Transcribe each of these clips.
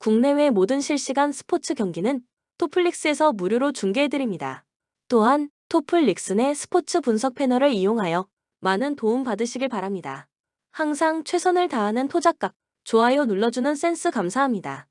국내외 모든 실시간 스포츠 경기는 토플릭스에서 무료로 중계해드립니다. 또한 토플릭스 내 스포츠 분석 패널을 이용하여 많은 도움 받으시길 바랍니다. 항상 최선을 다하는 토작각, 좋아요 눌러주는 센스 감사합니다.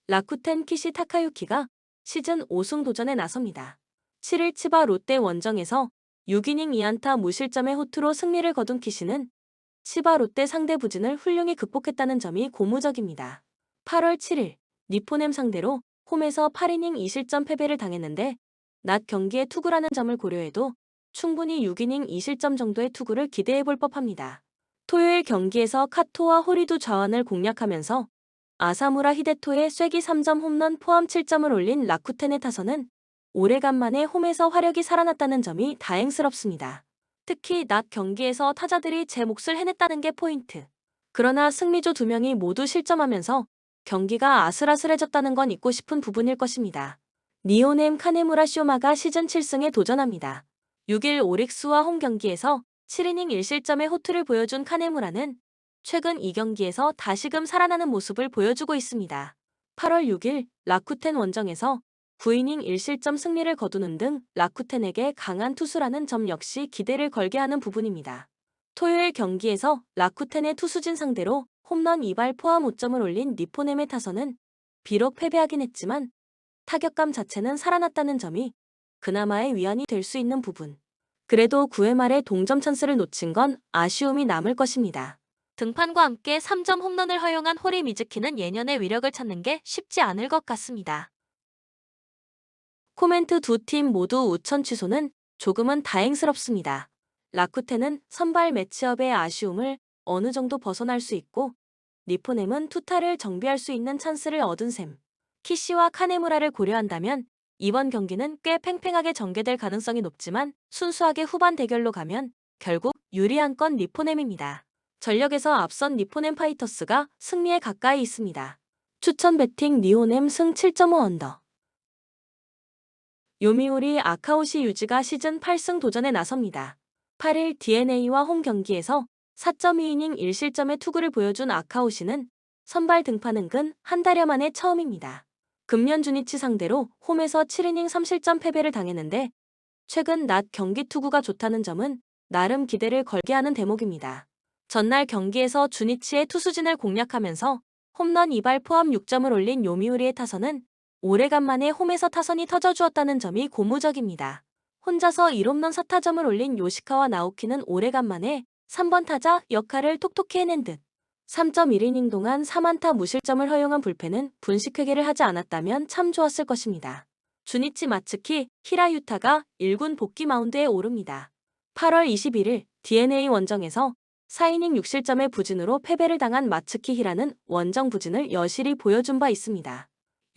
라쿠텐 키시 타카유키가 시즌 5승 도전에 나섭니다. 7일 치바 롯데 원정에서 6이닝 2안타 무실점의 호투로 승리를 거둔 키시는 치바 롯데 상대 부진을 훌륭히 극복했다는 점이 고무적입니다. 8월 7일 니포넴 상대로 홈에서 8이닝 2실점 패배를 당했는데 낮 경기의 투구라는 점을 고려해도 충분히 6이닝 2실점 정도의 투구를 기대해볼 법합니다. 토요일 경기에서 카토와 호리두 좌완을 공략하면서 아사무라 히데토의 쐐기 3점 홈런 포함 7점을 올린 라쿠텐의 타선은 오래간만에 홈에서 화력이 살아났다는 점이 다행스럽습니다. 특히 낮 경기에서 타자들이 제 몫을 해냈다는 게 포인트. 그러나 승리조 2명이 모두 실점하면서 경기가 아슬아슬해졌다는 건 잊고 싶은 부분일 것입니다. 니오넴 카네무라 쇼마가 시즌 7승에 도전합니다. 6일 오릭스와 홈 경기에서 7이닝 1실점의 호투를 보여준 카네무라는 최근 2경기에서 다시금 살아나는 모습을 보여주고 있습니다. 8월 6일 라쿠텐 원정에서 9이닝 1실점 승리를 거두는 등 라쿠텐에게 강한 투수라는 점 역시 기대를 걸게 하는 부분입니다. 토요일 경기에서 라쿠텐의 투수진 상대로 홈런 2발 포함 5점을 올린 니포넴의 타선은 비록 패배하긴 했지만 타격감 자체는 살아났다는 점이 그나마의 위안이 될 수 있는 부분. 그래도 9회 말에 동점 찬스를 놓친 건 아쉬움이 남을 것입니다. 등판과 함께 3점 홈런을 허용한 호리 미즈키는 예년의 위력을 찾는 게 쉽지 않을 것 같습니다. 코멘트 두 팀 모두 우천 취소는 조금은 다행스럽습니다. 라쿠텐은 선발 매치업의 아쉬움을 어느 정도 벗어날 수 있고 니포넴은 투타를 정비할 수 있는 찬스를 얻은 셈. 키시와 카네무라를 고려한다면 이번 경기는 꽤 팽팽하게 전개될 가능성이 높지만 순수하게 후반 대결로 가면 결국 유리한 건 니포넴입니다. 전력에서 앞선 니포넴 파이터스가 승리에 가까이 있습니다. 추천 배팅 니오넴 승 7.5 언더. 요미우리 아카오시 유지가 시즌 8승 도전에 나섭니다. 8일 DeNA와 홈 경기에서 4.2이닝 1실점의 투구를 보여준 아카오시는 선발 등판은 근 한 달여 만에 처음입니다. 금년 주니치 상대로 홈에서 7이닝 3실점 패배를 당했는데 최근 낮 경기 투구가 좋다는 점은 나름 기대를 걸게 하는 대목입니다. 전날 경기에서 주니치의 투수진을 공략하면서 홈런 2발 포함 6점을 올린 요미우리의 타선은 오래간만에 홈에서 타선이 터져주었다는 점이 고무적입니다. 혼자서 1홈런 4타점을 올린 요시카와 나오키는 오래간만에 3번 타자 역할을 톡톡히 해낸 듯 3.1이닝 동안 3안타 무실점을 허용한 불펜은 분식회계를 하지 않았다면 참 좋았을 것입니다. 주니치 마츠키 히라유타가 1군 복귀 마운드에 오릅니다. 8월 21일 DeNA 원정에서 4이닝 6실점의 부진으로 패배를 당한 마츠키 히라는 원정 부진을 여실히 보여준 바 있습니다.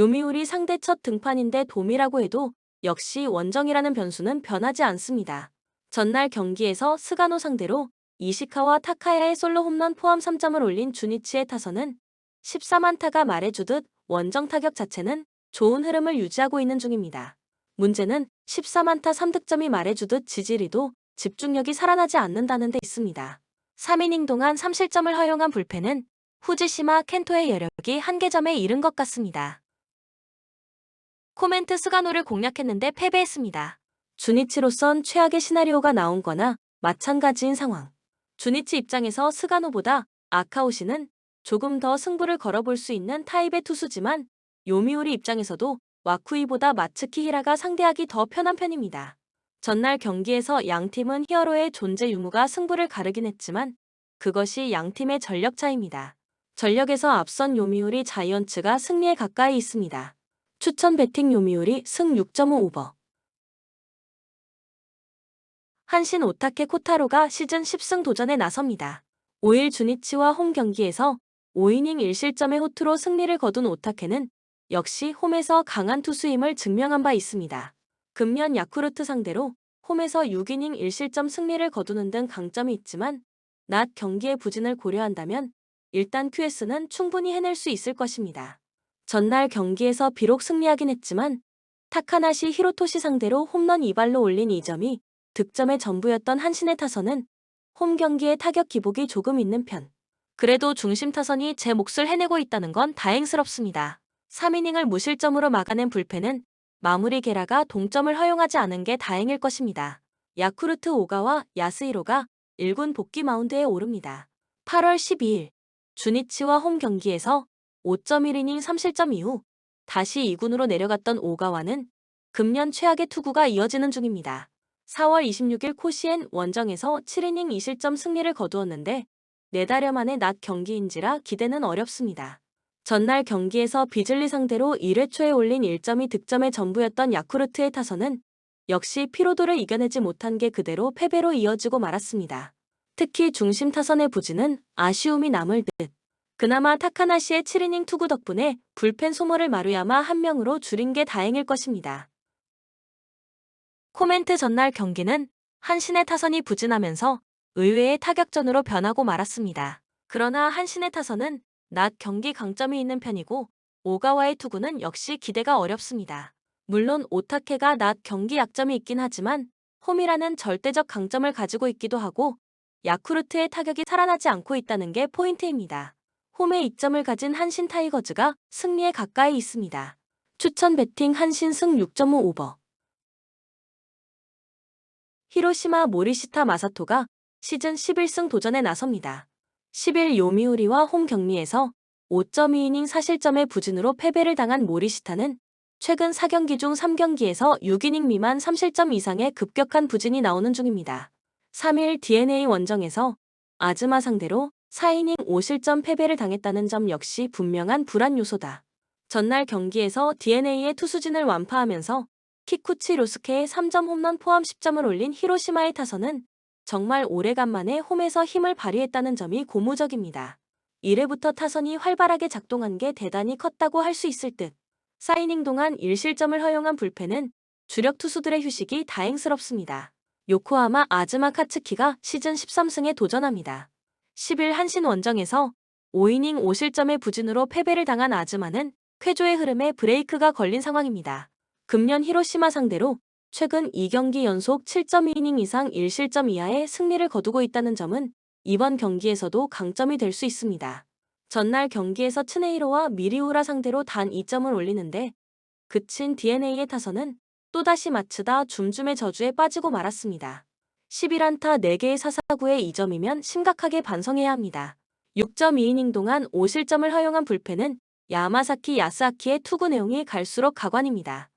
요미우리 상대 첫 등판인데 돔이라고 해도 역시 원정이라는 변수는 변하지 않습니다. 전날 경기에서 스가노 상대로 이시카와 타카야의 솔로 홈런 포함 3점을 올린 주니치의 타선은 13안타가 말해주듯 원정 타격 자체는 좋은 흐름을 유지하고 있는 중입니다. 문제는 13안타 3득점이 말해주듯 지지리도 집중력이 살아나지 않는다는 데 있습니다. 3이닝 동안 3실점을 허용한 불펜은 후지시마 켄토의 여력이 한계점에 이른 것 같습니다. 코멘트 스가노를 공략했는데 패배했습니다. 주니치로선 최악의 시나리오가 나온 거나 마찬가지인 상황. 주니치 입장에서 스가노보다 아카오시는 조금 더 승부를 걸어볼 수 있는 타입의 투수지만 요미우리 입장에서도 와쿠이보다 마츠키 히라가 상대하기 더 편한 편입니다. 전날 경기에서 양팀은 히어로의 존재 유무가 승부를 가르긴 했지만 그것이 양팀의 전력 차이입니다. 전력에서 앞선 요미우리 자이언츠가 승리에 가까이 있습니다. 추천 배팅 요미우리 승 6.5 오버. 한신 오타케 코타로가 시즌 10승 도전에 나섭니다. 5일 주니치와 홈 경기에서 5이닝 1실점의 호투로 승리를 거둔 오타케는 역시 홈에서 강한 투수임을 증명한 바 있습니다. 금년 야쿠르트 상대로 홈에서 6이닝 1실점 승리를 거두는 등 강점이 있지만 낮 경기의 부진을 고려한다면 일단 QS는 충분히 해낼 수 있을 것입니다. 전날 경기에서 비록 승리하긴 했지만 타카나시 히로토시 상대로 홈런 2발로 올린 2점이 득점의 전부였던 한신의 타선은 홈 경기에 타격 기복이 조금 있는 편. 그래도 중심 타선이 제 몫을 해내고 있다는 건 다행스럽습니다. 3이닝을 무실점으로 막아낸 불펜은 마무리 게라가 동점을 허용하지 않은 게 다행일 것입니다. 야쿠르트 오가와 야스히로가 1군 복귀 마운드에 오릅니다. 8월 12일 주니치와 홈 경기에서 5.1이닝 3실점 이후 다시 2군으로 내려갔던 오가와는 금년 최악의 투구가 이어지는 중입니다. 4월 26일 코시엔 원정에서 7이닝 2실점 승리를 거두었는데 4달여 만의 낮 경기인지라 기대는 어렵습니다. 전날 경기에서 비즐리 상대로 1회 초에 올린 1점이 득점의 전부였던 야쿠르트의 타선은 역시 피로도를 이겨내지 못한 게 그대로 패배로 이어지고 말았습니다. 특히 중심 타선의 부진은 아쉬움이 남을 듯. 그나마 타카나시의 7이닝 투구 덕분에 불펜 소모를 마루야마 한 명으로 줄인 게 다행일 것입니다. 코멘트 전날 경기는 한신의 타선이 부진하면서 의외의 타격전으로 변하고 말았습니다. 그러나 한신의 타선은 낮 경기 강점이 있는 편이고 오가와의 투구는 역시 기대가 어렵습니다. 물론 오타케가 낮 경기 약점이 있긴 하지만 홈이라는 절대적 강점을 가지고 있기도 하고 야쿠르트의 타격이 살아나지 않고 있다는 게 포인트입니다. 홈에 이점을 가진 한신 타이거즈가 승리에 가까이 있습니다. 추천 배팅 한신 승 6.5 오버. 히로시마 모리시타 마사토가 시즌 11승 도전에 나섭니다. 10일 요미우리와 홈 경기에서 5.2이닝 4실점의 부진으로 패배를 당한 모리시타는 최근 4경기 중 3경기에서 6이닝 미만 3실점 이상의 급격한 부진이 나오는 중입니다. 3일 DNA 원정에서 아즈마 상대로 4이닝 5실점 패배를 당했다는 점 역시 분명한 불안 요소다. 전날 경기에서 DNA의 투수진을 완파하면서 키쿠치 료스케의 3점 홈런 포함 10점을 올린 히로시마의 타선은 정말 오래간만에 홈에서 힘을 발휘했다는 점이 고무적입니다. 1회부터 타선이 활발하게 작동한 게 대단히 컸다고 할 수 있을 듯. 4이닝 동안 1실점을 허용한 불펜은 주력 투수들의 휴식이 다행스럽습니다. 요코하마 아즈마 카츠키가 시즌 13승에 도전합니다. 10일 한신 원정에서 5이닝 5실점의 부진으로 패배를 당한 아즈마는 쾌조의 흐름에 브레이크가 걸린 상황입니다. 금년 히로시마 상대로 최근 2경기 연속 7.2이닝 이상 1실점 이하의 승리를 거두고 있다는 점은 이번 경기에서도 강점이 될 수 있습니다. 전날 경기에서 츠네이로와 미리우라 상대로 단 2점을 올리는데 그친 DNA의 타선은 또다시 마츠다 줌줌의 저주에 빠지고 말았습니다. 11안타 4개의 사사구의 2점이면 심각하게 반성해야 합니다. 6.2이닝 동안 5실점을 허용한 불펜은 야마사키 야스아키의 투구 내용이 갈수록 가관입니다.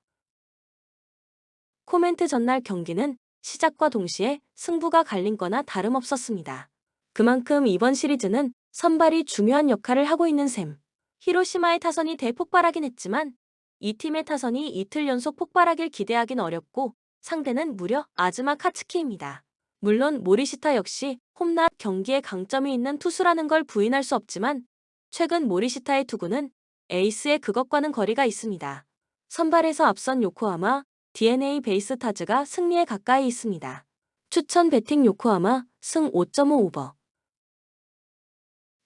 코멘트 전날 경기는 시작과 동시에 승부가 갈린 거나 다름없었습니다. 그만큼 이번 시리즈는 선발이 중요한 역할을 하고 있는 셈. 히로시마의 타선이 대폭발하긴 했지만 이 팀의 타선이 이틀 연속 폭발하길 기대하긴 어렵고 상대는 무려 아즈마 카츠키입니다. 물론 모리시타 역시 홈낮 경기에 강점이 있는 투수라는 걸 부인할 수 없지만 최근 모리시타의 투구는 에이스의 그것과는 거리가 있습니다. 선발에서 앞선 요코하마 DNA 베이스타즈가 승리에 가까이 있습니다. 추천 배팅 요코하마 승 5.5 오버.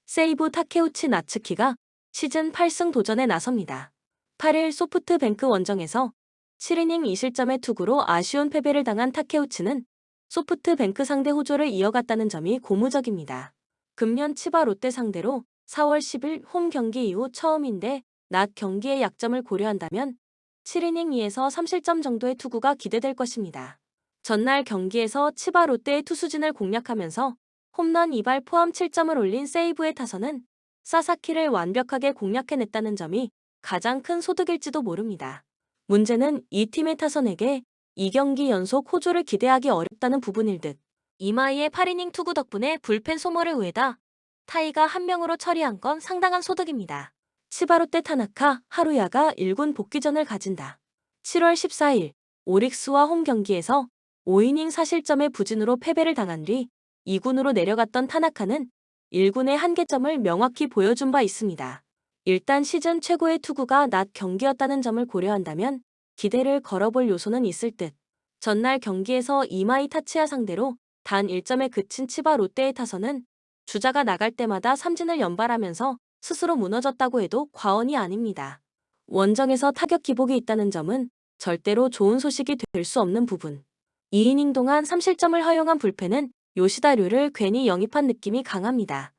세이부 타케우치 나츠키가 시즌 8승 도전에 나섭니다. 8일 소프트뱅크 원정에서 7이닝 2실점의 투구로 아쉬운 패배를 당한 타케우치는 소프트뱅크 상대 호조를 이어갔다는 점이 고무적입니다. 금년 치바 롯데 상대로 4월 10일 홈 경기 이후 처음인데 낮 경기의 약점을 고려한다면 7이닝 2에서 3실점 정도의 투구가 기대될 것입니다. 전날 경기에서 치바 롯데의 투수진을 공략하면서 홈런 2발 포함 7점을 올린 세이브의 타선은 사사키를 완벽하게 공략해냈다는 점이 가장 큰 소득일지도 모릅니다. 문제는 이 팀의 타선에게 2경기 연속 호조를 기대하기 어렵다는 부분일 듯. 이마이의 8이닝 투구 덕분에 불펜 소모를 우회다 타이가 한 명으로 처리한 건 상당한 소득입니다. 치바롯데 타나카 하루야가 1군 복귀전을 가진다. 7월 14일 오릭스와 홈 경기에서 5이닝 4실점의 부진으로 패배를 당한 뒤 2군으로 내려갔던 타나카는 1군의 한계점을 명확히 보여준 바 있습니다. 일단 시즌 최고의 투구가 낮 경기였다는 점을 고려한다면 기대를 걸어볼 요소는 있을 듯. 전날 경기에서 이마이 타치야 상대로 단 1점에 그친 치바 롯데의 타선은 주자가 나갈 때마다 삼진을 연발하면서 스스로 무너졌다고 해도 과언이 아닙니다. 원정에서 타격 기복이 있다는 점은 절대로 좋은 소식이 될 수 없는 부분. 2이닝 동안 3실점을 허용한 불펜은 요시다류를 괜히 영입한 느낌이 강합니다.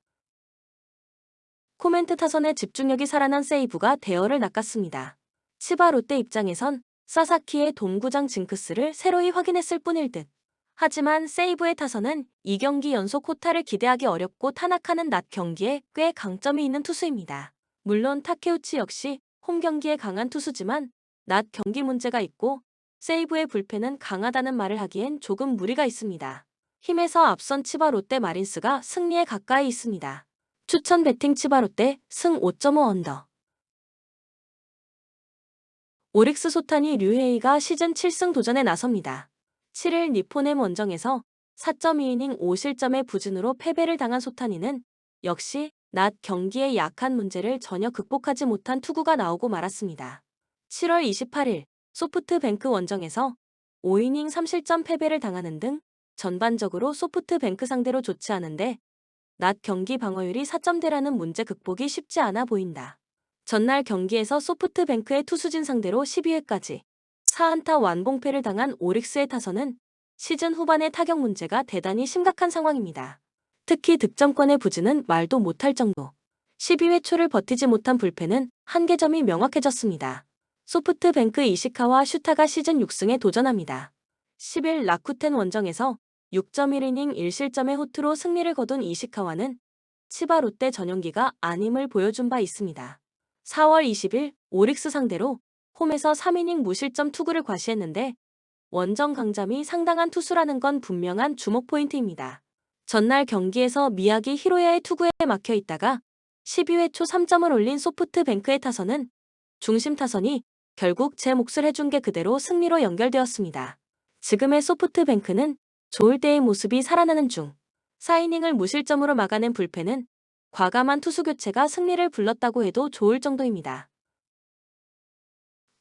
코멘트 타선의 집중력이 살아난 세이브가 대어를 낚았습니다. 치바 롯데 입장에선 사사키의 동구장 징크스를 새로이 확인했을 뿐일 듯. 하지만 세이브의 타선은 2경기 연속 호타를 기대하기 어렵고 타나카는 낮 경기에 꽤 강점이 있는 투수입니다. 물론 타케우치 역시 홈 경기에 강한 투수지만 낮 경기 문제가 있고 세이브의 불펜은 강하다는 말을 하기엔 조금 무리가 있습니다. 힘에서 앞선 치바 롯데 마린스가 승리에 가까이 있습니다. 추천 배팅 치바 롯데 승 5.5 언더. 오릭스 소타니 류헤이가 시즌 7승 도전에 나섭니다. 7일 니포넴 원정에서 4.2이닝 5실점의 부진으로 패배를 당한 소타니는 역시 낮 경기의 약한 문제를 전혀 극복하지 못한 투구가 나오고 말았습니다. 7월 28일 소프트뱅크 원정에서 5이닝 3실점 패배를 당하는 등 전반적으로 소프트뱅크 상대로 좋지 않은데 낮 경기 방어율이 4점대라는 문제 극복이 쉽지 않아 보인다. 전날 경기에서 소프트뱅크의 투수진 상대로 12회까지 4안타 완봉패를 당한 오릭스의 타선은 시즌 후반의 타격 문제가 대단히 심각한 상황입니다. 특히 득점권의 부진은 말도 못할 정도. 12회 초를 버티지 못한 불펜은 한계점이 명확해졌습니다. 소프트뱅크 이시카와 슈타가 시즌 6승에 도전합니다. 10일 라쿠텐 원정에서 6.1이닝 1실점의 호투로 승리를 거둔 이시카와는 치바 롯데 전용기가 아님을 보여준 바 있습니다. 4월 20일 오릭스 상대로 홈에서 3이닝 무실점 투구를 과시했는데 원정 강점이 상당한 투수라는 건 분명한 주목 포인트입니다. 전날 경기에서 미야기 히로야의 투구에 막혀 있다가 12회 초 3점을 올린 소프트뱅크의 타선은 중심 타선이 결국 제 몫을 해준 게 그대로 승리로 연결되었습니다. 지금의 소프트뱅크는 좋을 때의 모습이 살아나는 중 4이닝을 무실점으로 막아낸 불펜은 과감한 투수 교체가 승리를 불렀다고 해도 좋을 정도입니다.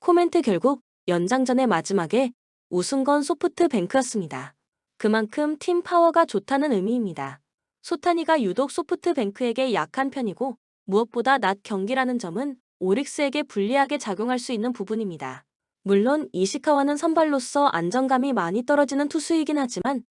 코멘트 결국 연장전의 마지막에 우승 건 소프트뱅크였습니다. 그만큼 팀 파워가 좋다는 의미입니다. 소타니가 유독 소프트뱅크에게 약한 편이고 무엇보다 낮 경기라는 점은 오릭스에게 불리하게 작용할 수 있는 부분입니다. 물론 이시카와는 선발로서 안정감이 많이 떨어지는 투수이긴 하지만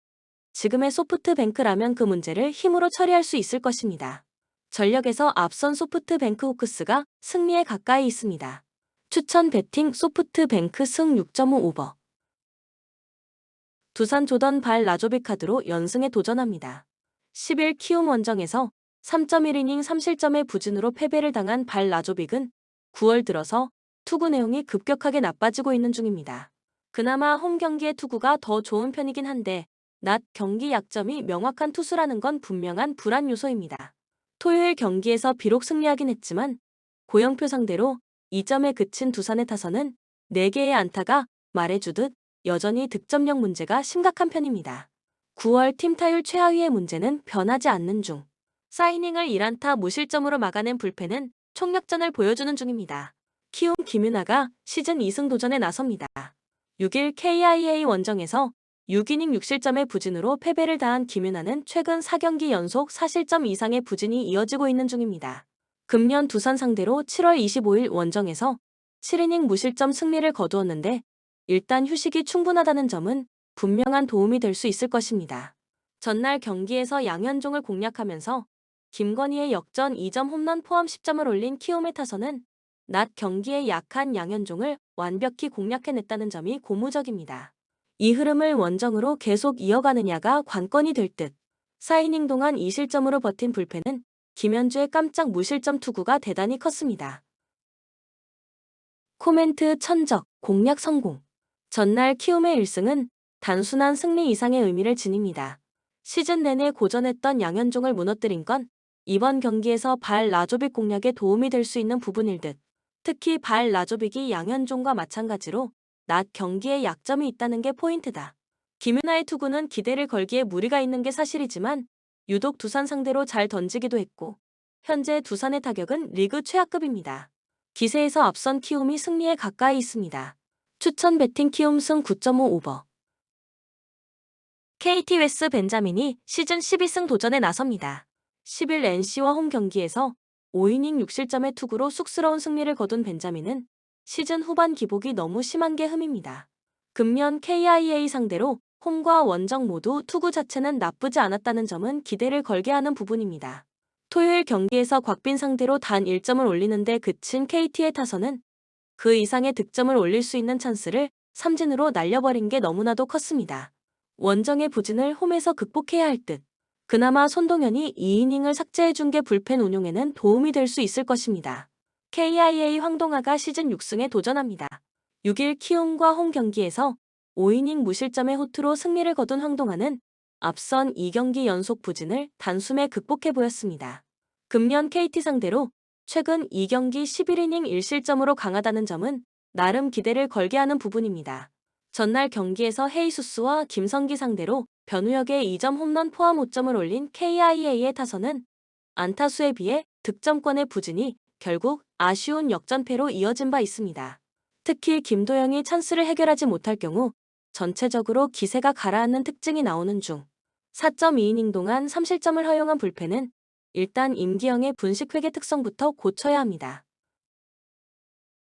지금의 소프트뱅크라면 그 문제를 힘으로 처리할 수 있을 것입니다. 전력에서 앞선 소프트뱅크 호크스가 승리에 가까이 있습니다. 추천 배팅 소프트뱅크 승 6.5 오버. 두산 조던 발 라조빅 카드로 연승에 도전합니다. 10일 키움 원정에서 3.1이닝 3실점의 부진으로 패배를 당한 발 라조빅은 9월 들어서 투구 내용이 급격하게 나빠지고 있는 중입니다. 그나마 홈 경기의 투구가 더 좋은 편이긴 한데 낮 경기 약점이 명확한 투수라는 건 분명한 불안 요소입니다. 토요일 경기에서 비록 승리하긴 했지만 고영표 상대로 2점에 그친 두산의 타선은 4개의 안타가 말해주듯 여전히 득점력 문제가 심각한 편입니다. 9월 팀 타율 최하위의 문제는 변하지 않는 중 4이닝을 1안타 무실점으로 막아낸 불펜은 총력전을 보여주는 중입니다. 키움 김윤아가 시즌 2승 도전에 나섭니다. 6일 KIA 원정에서 6이닝 6실점의 부진으로 패배를 당한 김윤아는 최근 4경기 연속 4실점 이상의 부진이 이어지고 있는 중입니다. 금년 두산 상대로 7월 25일 원정에서 7이닝 무실점 승리를 거두었는데 일단 휴식이 충분하다는 점은 분명한 도움이 될 수 있을 것입니다. 전날 경기에서 양현종을 공략하면서 김건희의 역전 2점 홈런 포함 10점을 올린 키움의 타선은 낮 경기에 약한 양현종을 완벽히 공략해냈다는 점이 고무적입니다. 이 흐름을 원정으로 계속 이어가느냐가 관건이 될 듯. 4이닝 동안 2실점으로 버틴 불펜은 김현주의 깜짝 무실점 투구가 대단히 컸습니다. 코멘트 천적, 공략 성공. 전날 키움의 1승은 단순한 승리 이상의 의미를 지닙니다. 시즌 내내 고전했던 양현종을 무너뜨린 건 이번 경기에서 발 라조빅 공략에 도움이 될 수 있는 부분일 듯. 특히 발 라조빅이 양현종과 마찬가지로 낮 경기에 약점이 있다는 게 포인트다. 김윤아의 투구는 기대를 걸기에 무리가 있는 게 사실이지만 유독 두산 상대로 잘 던지기도 했고 현재 두산의 타격은 리그 최하급입니다. 기세에서 앞선 키움이 승리에 가까이 있습니다. 추천 배팅 키움 승 9.5 오버. KT 웨스 벤자민이 시즌 12승 도전에 나섭니다. 10일 NC와 홈 경기에서 5이닝 6실점의 투구로 쑥스러운 승리를 거둔 벤자민은 시즌 후반 기복이 너무 심한 게 흠입니다. 금년 KIA 상대로 홈과 원정 모두 투구 자체는 나쁘지 않았다는 점은 기대를 걸게 하는 부분입니다. 토요일 경기에서 곽빈 상대로 단 1점을 올리는데 그친 KT의 타선은 그 이상의 득점을 올릴 수 있는 찬스를 삼진으로 날려버린 게 너무나도 컸습니다. 원정의 부진을 홈에서 극복해야 할 듯. 그나마 손동현이 2이닝을 삭제해준 게 불펜 운용에는 도움이 될 수 있을 것입니다. KIA 황동아가 시즌 6승에 도전합니다. 6일 키움과 홈 경기에서 5이닝 무실점의 호투로 승리를 거둔 황동아는 앞선 2경기 연속 부진을 단숨에 극복해 보였습니다. 금년 KT 상대로 최근 2경기 11이닝 1실점으로 강하다는 점은 나름 기대를 걸게 하는 부분입니다. 전날 경기에서 헤이수스와 김성기 상대로 변우혁의 2점 홈런 포함 5점을 올린 KIA의 타선은 안타수에 비해 득점권의 부진이 결국 아쉬운 역전패로 이어진 바 있습니다. 특히 김도영이 찬스를 해결하지 못할 경우 전체적으로 기세가 가라앉는 특징이 나오는 중 4.2이닝 동안 3실점을 허용한 불펜은 일단 임기영의 분식회계 특성부터 고쳐야 합니다.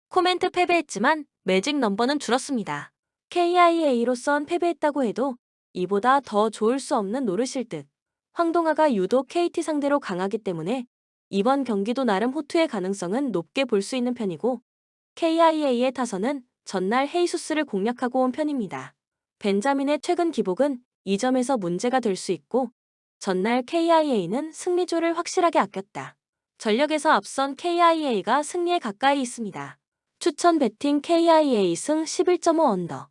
코멘트 패배했지만 매직 넘버는 줄었습니다. KIA로선 패배했다고 해도 이보다 더 좋을 수 없는 노릇일 듯. 황동아가 유독 KT 상대로 강하기 때문에 이번 경기도 나름 호투의 가능성은 높게 볼 수 있는 편이고 KIA의 타선은 전날 헤이수스를 공략하고 온 편입니다. 벤자민의 최근 기복은 이 점에서 문제가 될 수 있고 전날 KIA는 승리조를 확실하게 아꼈다. 전력에서 앞선 KIA가 승리에 가까이 있습니다. 추천 배팅 KIA 승 11.5 언더.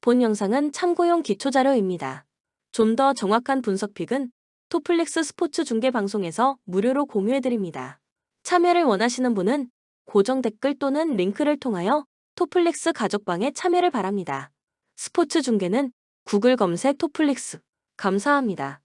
본 영상은 참고용 기초자료입니다. 좀 더 정확한 분석픽은 토플릭스 스포츠 중계 방송에서 무료로 공유해드립니다. 참여를 원하시는 분은 고정 댓글 또는 링크를 통하여 토플릭스 가족방에 참여를 바랍니다. 스포츠 중계는 구글 검색 토플릭스. 감사합니다.